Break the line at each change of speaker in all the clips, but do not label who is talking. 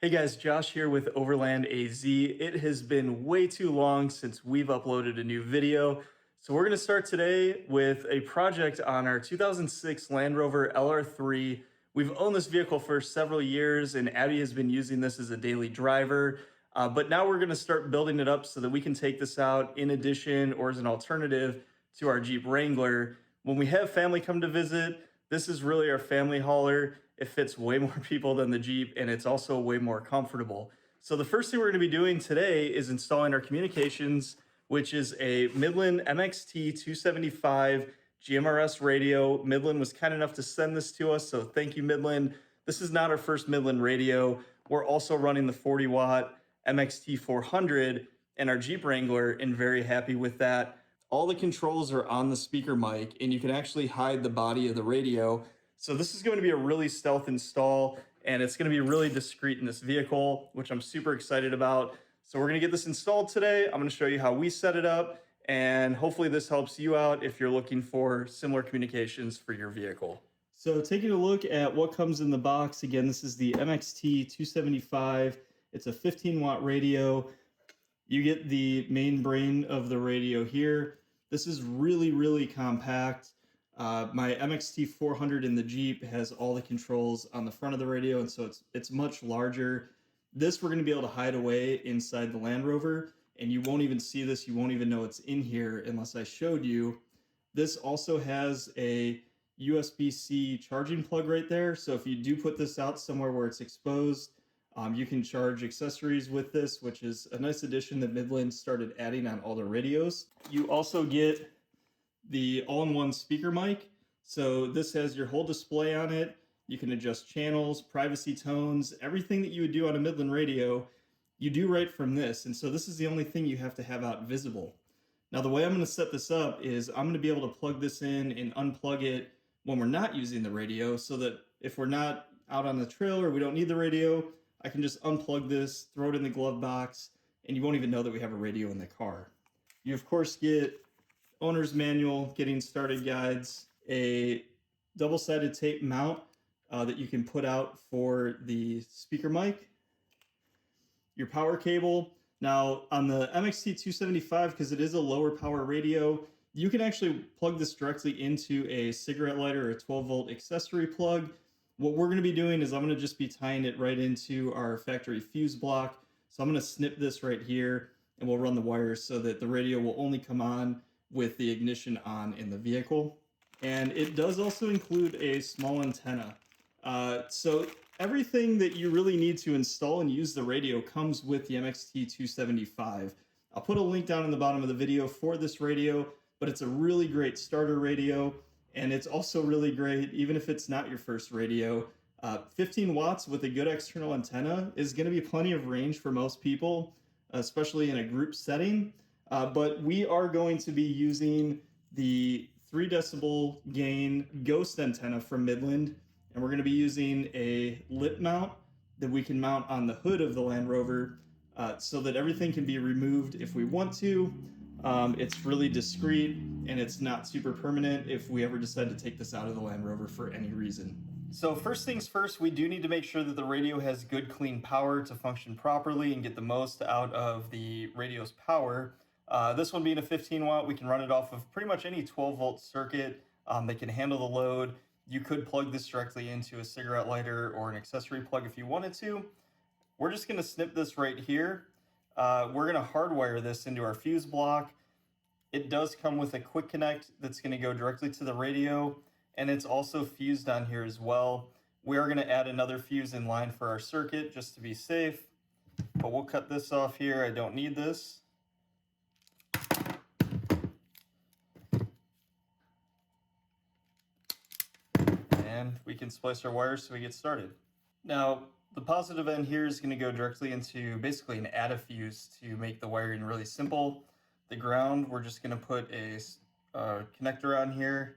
Hey guys, Josh here with Overland AZ. It has been way too long since we've uploaded a new video. So we're going to start today with a project on our 2006 Land Rover LR3. We've owned this vehicle for several years and Abby has been using this as a daily driver. But now we're going to start building it up so that we can take this out in addition or as an alternative to our Jeep Wrangler. When we have family come to visit, this is really our family hauler. It fits way more people than the Jeep, and it's also way more comfortable. So the first thing we're going to be doing today is installing our communications, which is a Midland MXT275 GMRS radio. Midland was kind enough to send this to us, so thank you, Midland. This is not our first Midland radio. We're also running the 40-watt MXT400 and our Jeep Wrangler, and very happy with that. All the controls are on the speaker mic, and you can actually hide the body of the radio. So this is going to be a really stealth install, and it's going to be really discreet in this vehicle, which I'm super excited about. So we're going to get this installed today. I'm going to show you how we set it up, and hopefully this helps you out if you're looking for similar communications for your vehicle. So taking a look at what comes in the box, again, this is the MXT275. It's a 15-watt radio. You get the main brain of the radio here. This is really, really compact. My MXT 400 in the Jeep has all the controls on the front of the radio, and so it's much larger. This we're going to be able to hide away inside the Land Rover, and you won't even see this. You won't even know it's in here unless I showed you. This also has a USB-C charging plug right there, so if you do put this out somewhere where it's exposed, you can charge accessories with this, which is a nice addition that Midland started adding on all their radios. You also get the all-in-one speaker mic. So this has your whole display on it. You can adjust channels, privacy tones, everything that you would do on a Midland radio, you do right from this. And so this is the only thing you have to have out visible. Now the way I'm going to set this up is I'm going to be able to plug this in and unplug it when we're not using the radio, so that if we're not out on the trail or we don't need the radio, I can just unplug this, throw it in the glove box, and you won't even know that we have a radio in the car. You of course get owner's manual, getting started guides, a double-sided tape mount that you can put out for the speaker mic, your power cable. Now on the MXT275, because it is a lower power radio, you can actually plug this directly into a cigarette lighter or a 12-volt accessory plug. What we're going to be doing is I'm going to just be tying it right into our factory fuse block. So I'm going to snip this right here, and we'll run the wires so that the radio will only come on with the ignition on in the vehicle. And it does also include a small antenna. So everything that you really need to install and use the radio comes with the MXT275. I'll put a link down in the bottom of the video for this radio, but it's a really great starter radio. And it's also really great, even if it's not your first radio. 15 watts with a good external antenna is going to be plenty of range for most people, especially in a group setting. But we are going to be using the 3 decibel gain ghost antenna from Midland, and we're going to be using a lip mount that we can mount on the hood of the Land Rover so that everything can be removed if we want to. It's really discreet, and it's not super permanent if we ever decide to take this out of the Land Rover for any reason. So first things first, we do need to make sure that the radio has good clean power to function properly and get the most out of the radio's power. This one being a 15 watt, we can run it off of pretty much any 12-volt circuit that can handle the load. You could plug this directly into a cigarette lighter or an accessory plug if you wanted to. We're just going to snip this right here. We're going to hardwire this into our fuse block. It does come with a quick connect that's going to go directly to the radio, and it's also fused on here as well. We are going to add another fuse in line for our circuit just to be safe, but we'll cut this off here. I don't need this. And we can splice our wires so we get started. Now, the positive end here is going to go directly into basically an add a fuse to make the wiring really simple. The ground, we're just going to put a connector on here.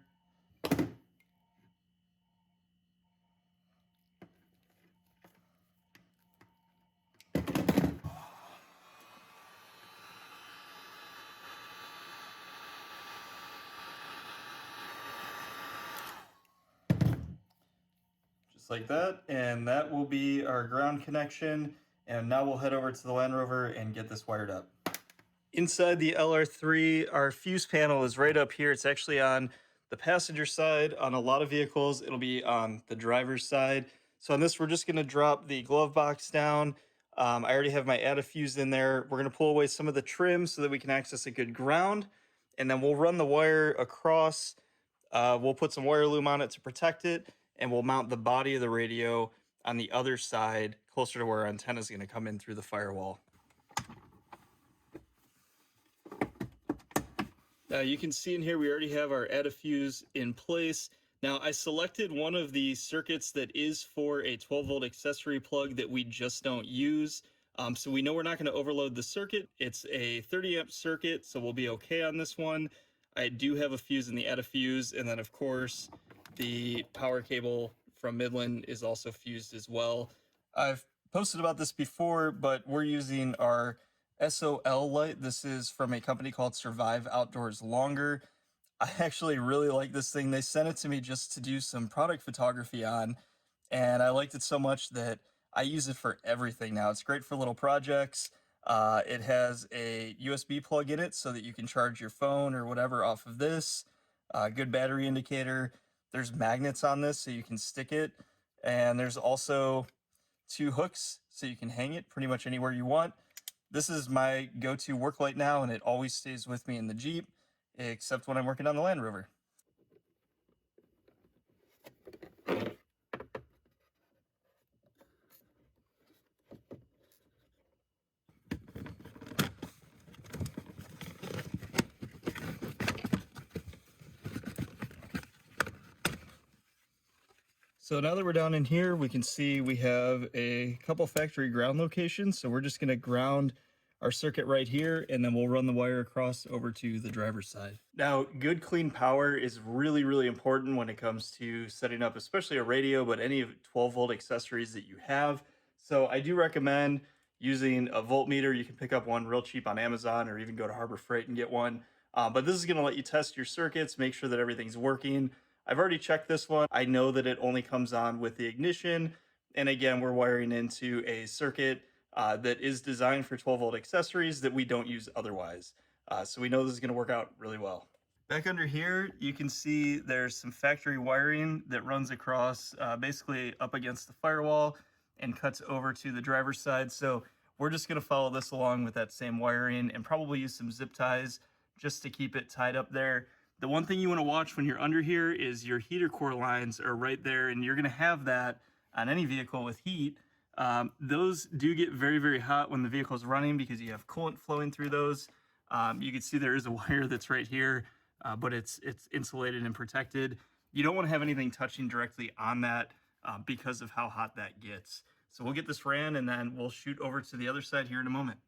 like that, and that will be our ground connection. And now we'll head over to the Land Rover and get this wired up. Inside the LR3, our fuse panel is right up here. It's actually on the passenger side. On a lot of vehicles, it'll be on the driver's side. So on this, we're just gonna drop the glove box down. I already have my add fuse in there. We're gonna pull away some of the trim so that we can access a good ground. And then we'll run the wire across. We'll put some wire loom on it to protect it, and we'll mount the body of the radio on the other side, closer to where our antenna is gonna come in through the firewall. Now you can see in here, we already have our add fuse in place. Now I selected one of the circuits that is for a 12-volt accessory plug that we just don't use. So we know we're not going to overload the circuit. It's a 30 amp circuit, so we'll be okay on this one. I do have a fuse in the add fuse, and then of course the power cable from Midland is also fused as well. I've posted about this before, but we're using our SOL light. This is from a company called Survive Outdoors Longer. I actually really like this thing. They sent it to me just to do some product photography on, and I liked it so much that I use it for everything now. It's great for little projects. It has a USB plug in it so that you can charge your phone or whatever off of this. Good battery indicator. There's magnets on this so you can stick it, and there's also 2 hooks so you can hang it pretty much anywhere you want. This is my go-to work light now, and it always stays with me in the Jeep, except when I'm working on the Land Rover. So now that we're down in here, we can see we have a couple factory ground locations. So we're just gonna ground our circuit right here, and then we'll run the wire across over to the driver's side. Now, good clean power is really, really important when it comes to setting up, especially a radio, but any 12-volt accessories that you have. So I do recommend using a voltmeter. You can pick up one real cheap on Amazon, or even go to Harbor Freight and get one. But this is gonna let you test your circuits, make sure that everything's working. I've already checked this one. I know that it only comes on with the ignition. And again, we're wiring into a circuit that is designed for 12-volt accessories that we don't use otherwise. So we know this is gonna work out really well. Back under here, you can see there's some factory wiring that runs across basically up against the firewall and cuts over to the driver's side. So we're just gonna follow this along with that same wiring and probably use some zip ties just to keep it tied up there. The one thing you want to watch when you're under here is your heater core lines are right there, and you're going to have that on any vehicle with heat. Those do get very, very hot when the vehicle is running because you have coolant flowing through those. You can see there is a wire that's right here, but it's insulated and protected. You don't want to have anything touching directly on that because of how hot that gets. So we'll get this ran, and then we'll shoot over to the other side here in a moment.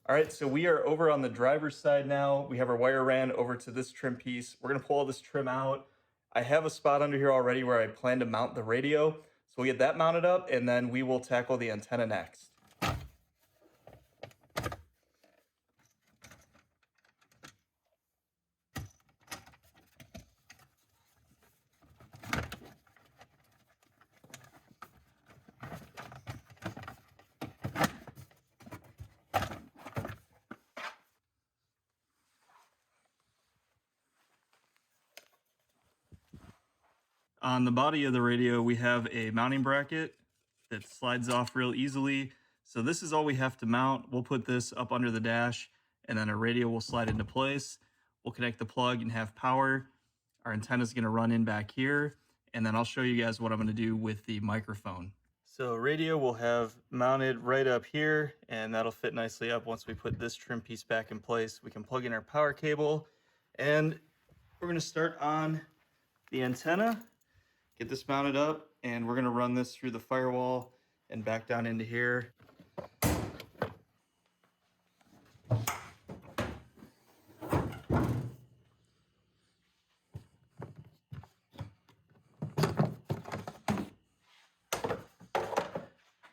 All right, so we are over on the driver's side now. We have our wire ran over to this trim piece. We're gonna pull all this trim out. I have a spot under here already where I plan to mount the radio. So we'll get that mounted up, and then we will tackle the antenna next. On the body of the radio, we have a mounting bracket that slides off real easily. So this is all we have to mount. We'll put this up under the dash, and then our radio will slide into place. We'll connect the plug and have power. Our antenna is going to run in back here, and then I'll show you guys what I'm going to do with the microphone. So radio will have mounted right up here, and that'll fit nicely up. Once we put this trim piece back in place, we can plug in our power cable, and we're going to start on the antenna. Get this mounted up, and we're going to run this through the firewall and back down into here.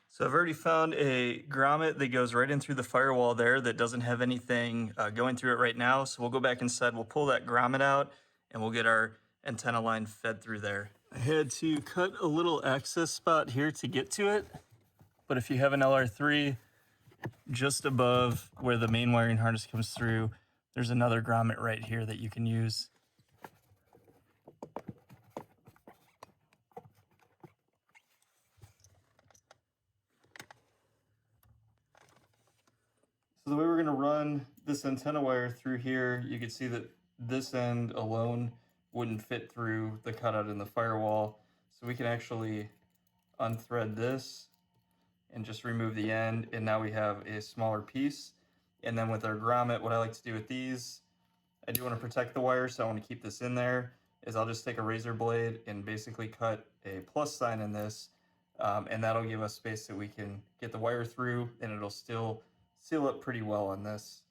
So I've already found a grommet that goes right in through the firewall there that doesn't have anything going through it right now. So we'll go back inside, we'll pull that grommet out, and we'll get our antenna line fed through there. I had to cut a little access spot here to get to it, but if you have an LR3, just above where the main wiring harness comes through, there's another grommet right here that you can use. So the way we're going to run this antenna wire through here, you can see that this end alone wouldn't fit through the cutout in the firewall. So we can actually unthread this and just remove the end, and now we have a smaller piece. And then with our grommet, what I like to do with these, I do want to protect the wire, so I want to keep this in there, is I'll just take a razor blade and basically cut a plus sign in this, and that'll give us space that we can get the wire through, and it'll still seal up pretty well on this.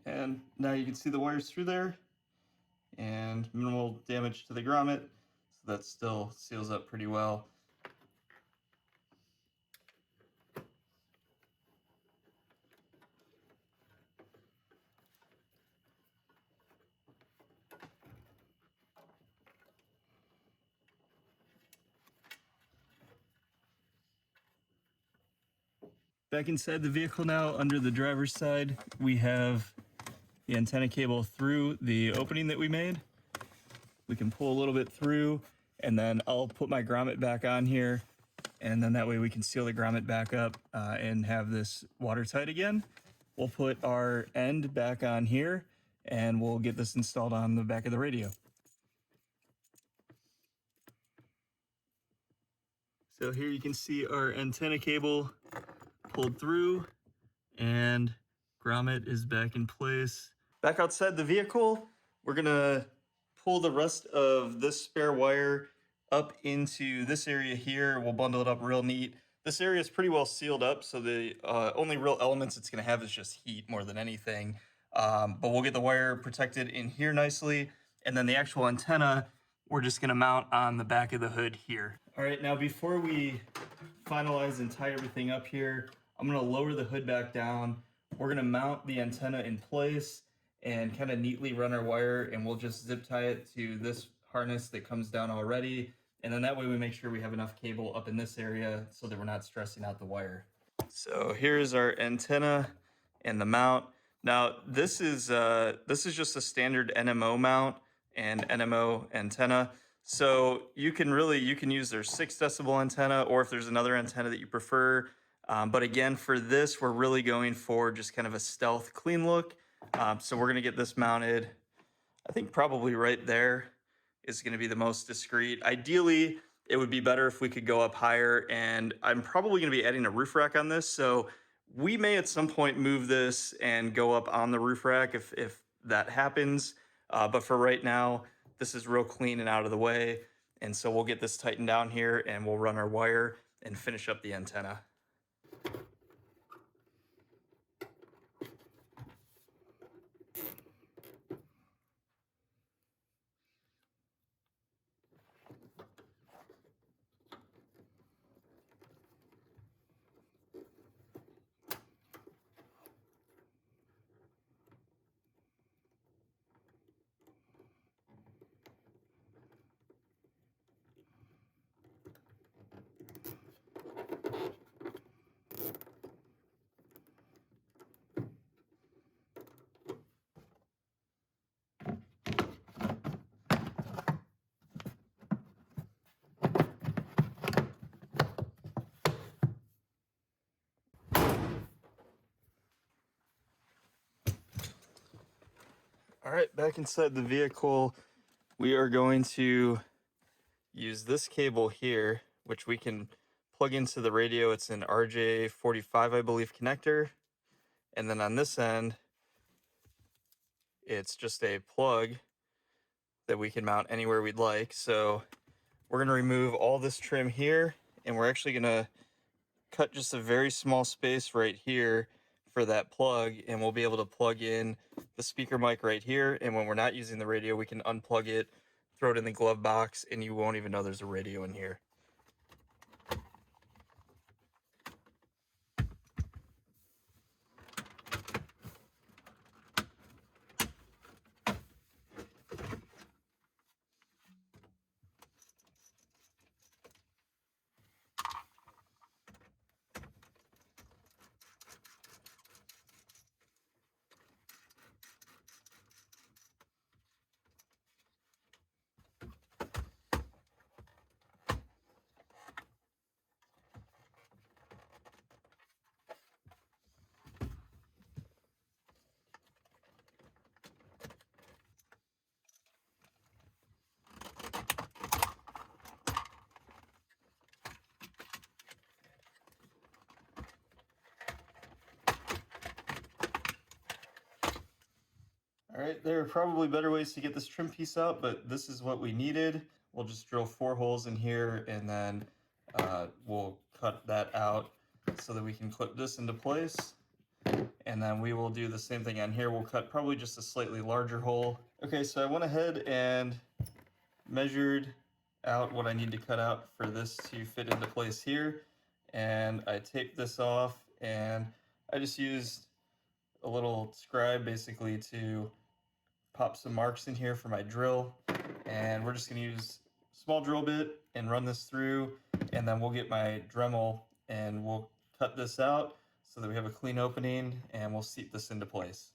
And now you can see the wires through there, and minimal damage to the grommet, so that still seals up pretty well. Back inside the vehicle now, under the driver's side, we have the antenna cable through the opening that we made. We can pull a little bit through, and then I'll put my grommet back on here, and then that way we can seal the grommet back up and have this watertight again. We'll put our end back on here, and we'll get this installed on the back of the radio. So here you can see our antenna cable pulled through, and grommet is back in place. Back outside the vehicle, we're gonna pull the rest of this spare wire up into this area here. We'll bundle it up real neat. This area is pretty well sealed up, so the only real elements it's gonna have is just heat more than anything. But we'll get the wire protected in here nicely, and then the actual antenna, we're just gonna mount on the back of the hood here. All right, now before we finalize and tie everything up here, I'm gonna lower the hood back down. We're gonna mount the antenna in place and kind of neatly run our wire, and we'll just zip tie it to this harness that comes down already. And then that way we make sure we have enough cable up in this area so that we're not stressing out the wire. So here's our antenna and the mount. Now this is just a standard NMO mount and NMO antenna. So you can use their 6 decibel antenna, or if there's another antenna that you prefer. But again, for this, we're really going for just kind of a stealth clean look. So we're gonna get this mounted, I think probably right there is gonna be the most discreet. Ideally, it would be better if we could go up higher, and I'm probably gonna be adding a roof rack on this. So we may at some point move this and go up on the roof rack if that happens. But for right now, this is real clean and out of the way. And so we'll get this tightened down here, and we'll run our wire and finish up the antenna. All right, back inside the vehicle, we are going to use this cable here, which we can plug into the radio. It's an RJ45, I believe, connector. And then on this end, it's just a plug that we can mount anywhere we'd like. So we're going to remove all this trim here, and we're actually going to cut just a very small space right here for that plug, and we'll be able to plug in the speaker mic right here. And when we're not using the radio, we can unplug it, throw it in the glove box, and you won't even know there's a radio in here. All right, there are probably better ways to get this trim piece out, but this is what we needed. We'll just drill 4 holes in here, and then we'll cut that out so that we can clip this into place. And then we will do the same thing on here. We'll cut probably just a slightly larger hole. Okay, so I went ahead and measured out what I need to cut out for this to fit into place here. And I taped this off, and I just used a little scribe basically to pop some marks in here for my drill. And we're just gonna use a small drill bit and run this through, and then we'll get my Dremel and we'll cut this out so that we have a clean opening, and we'll seat this into place.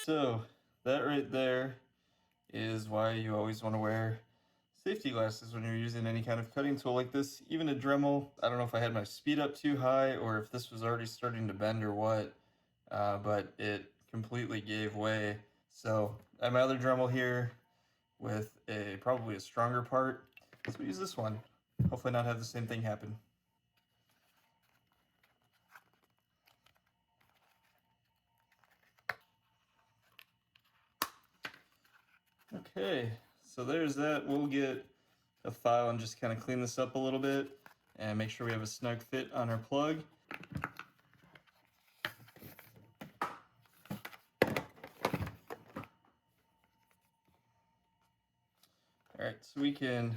So that right there is why you always want to wear safety glasses when you're using any kind of cutting tool like this. Even a Dremel, I don't know if I had my speed up too high or if this was already starting to bend or what, but it completely gave way. So I have my other Dremel here with probably a stronger part, so we use this one. Hopefully not have the same thing happen. Okay, so there's that. We'll get a file and just kind of clean this up a little bit and make sure we have a snug fit on our plug. All right, so we can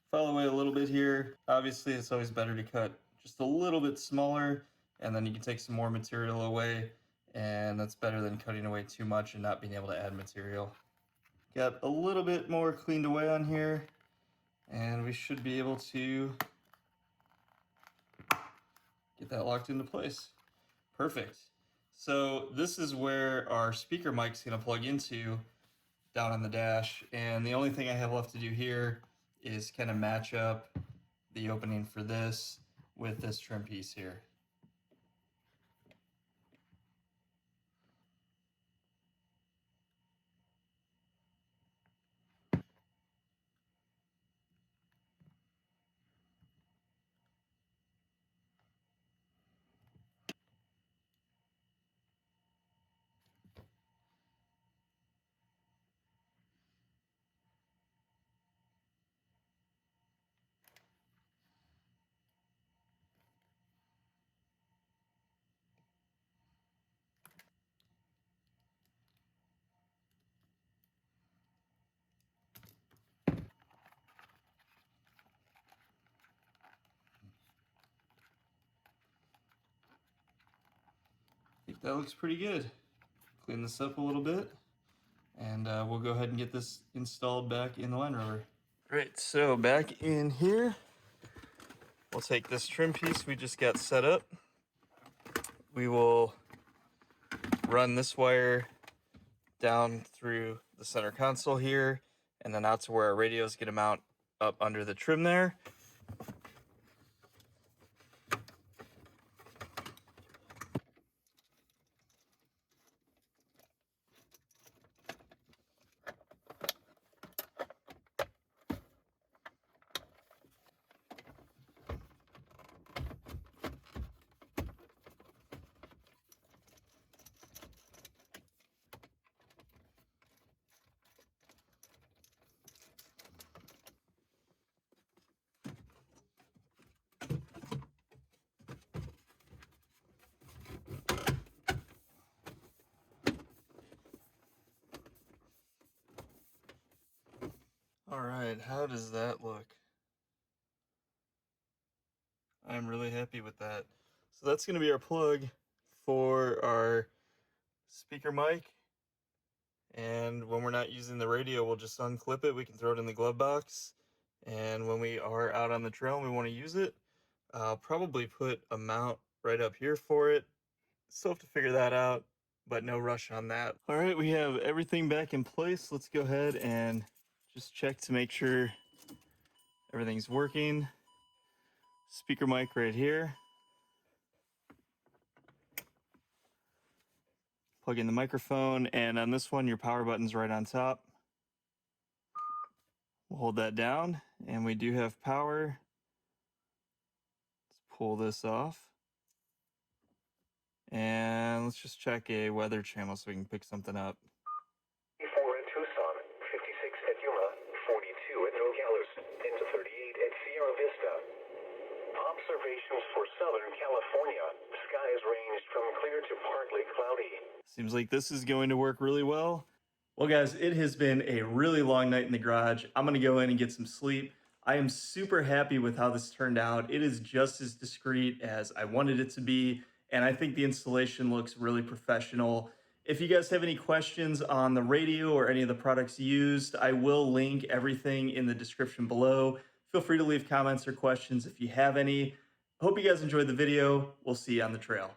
file away a little bit here. Obviously, it's always better to cut just a little bit smaller, and then you can take some more material away, and that's better than cutting away too much and not being able to add material. Got a little bit more cleaned away on here, and we should be able to get that locked into place. Perfect. So this is where our speaker mic's gonna plug into down on the dash, and the only thing I have left to do here is kind of match up the opening for this with this trim piece here. think that looks pretty good. Clean this up a little bit, and we'll go ahead and get this installed back in the Land Rover. Right, so back in here, we'll take this trim piece we just got set up. We will run this wire down through the center console here, and then out to where our radios get to mount up under the trim there. All right, how does that look? I'm really happy with that. So that's going to be our plug for our speaker mic. And when we're not using the radio, we'll just unclip it. We can throw it in the glove box. And when we are out on the trail and we want to use it, I'll probably put a mount right up here for it. Still have to figure that out, but no rush on that. All right, we have everything back in place. Let's go ahead and just check to make sure everything's working. Speaker mic right here. Plug in the microphone, and on this one, your power button's right on top. We'll hold that down, and we do have power. Let's pull this off. And let's just check a weather channel so we can pick something up.
4 at Tucson, 56 at Yuma, 42 at Nogales, into 38 at Sierra Vista. Observations for Southern California. Skies ranged from clear to partly cloudy.
Seems like this is going to work really well. Well, guys, it has been a really long night in the garage. I'm going to go in and get some sleep. I am super happy with how this turned out. It is just as discreet as I wanted it to be, and I think the installation looks really professional. If you guys have any questions on the radio or any of the products used, I will link everything in the description below. Feel free to leave comments or questions if you have any. Hope you guys enjoyed the video. We'll see you on the trail.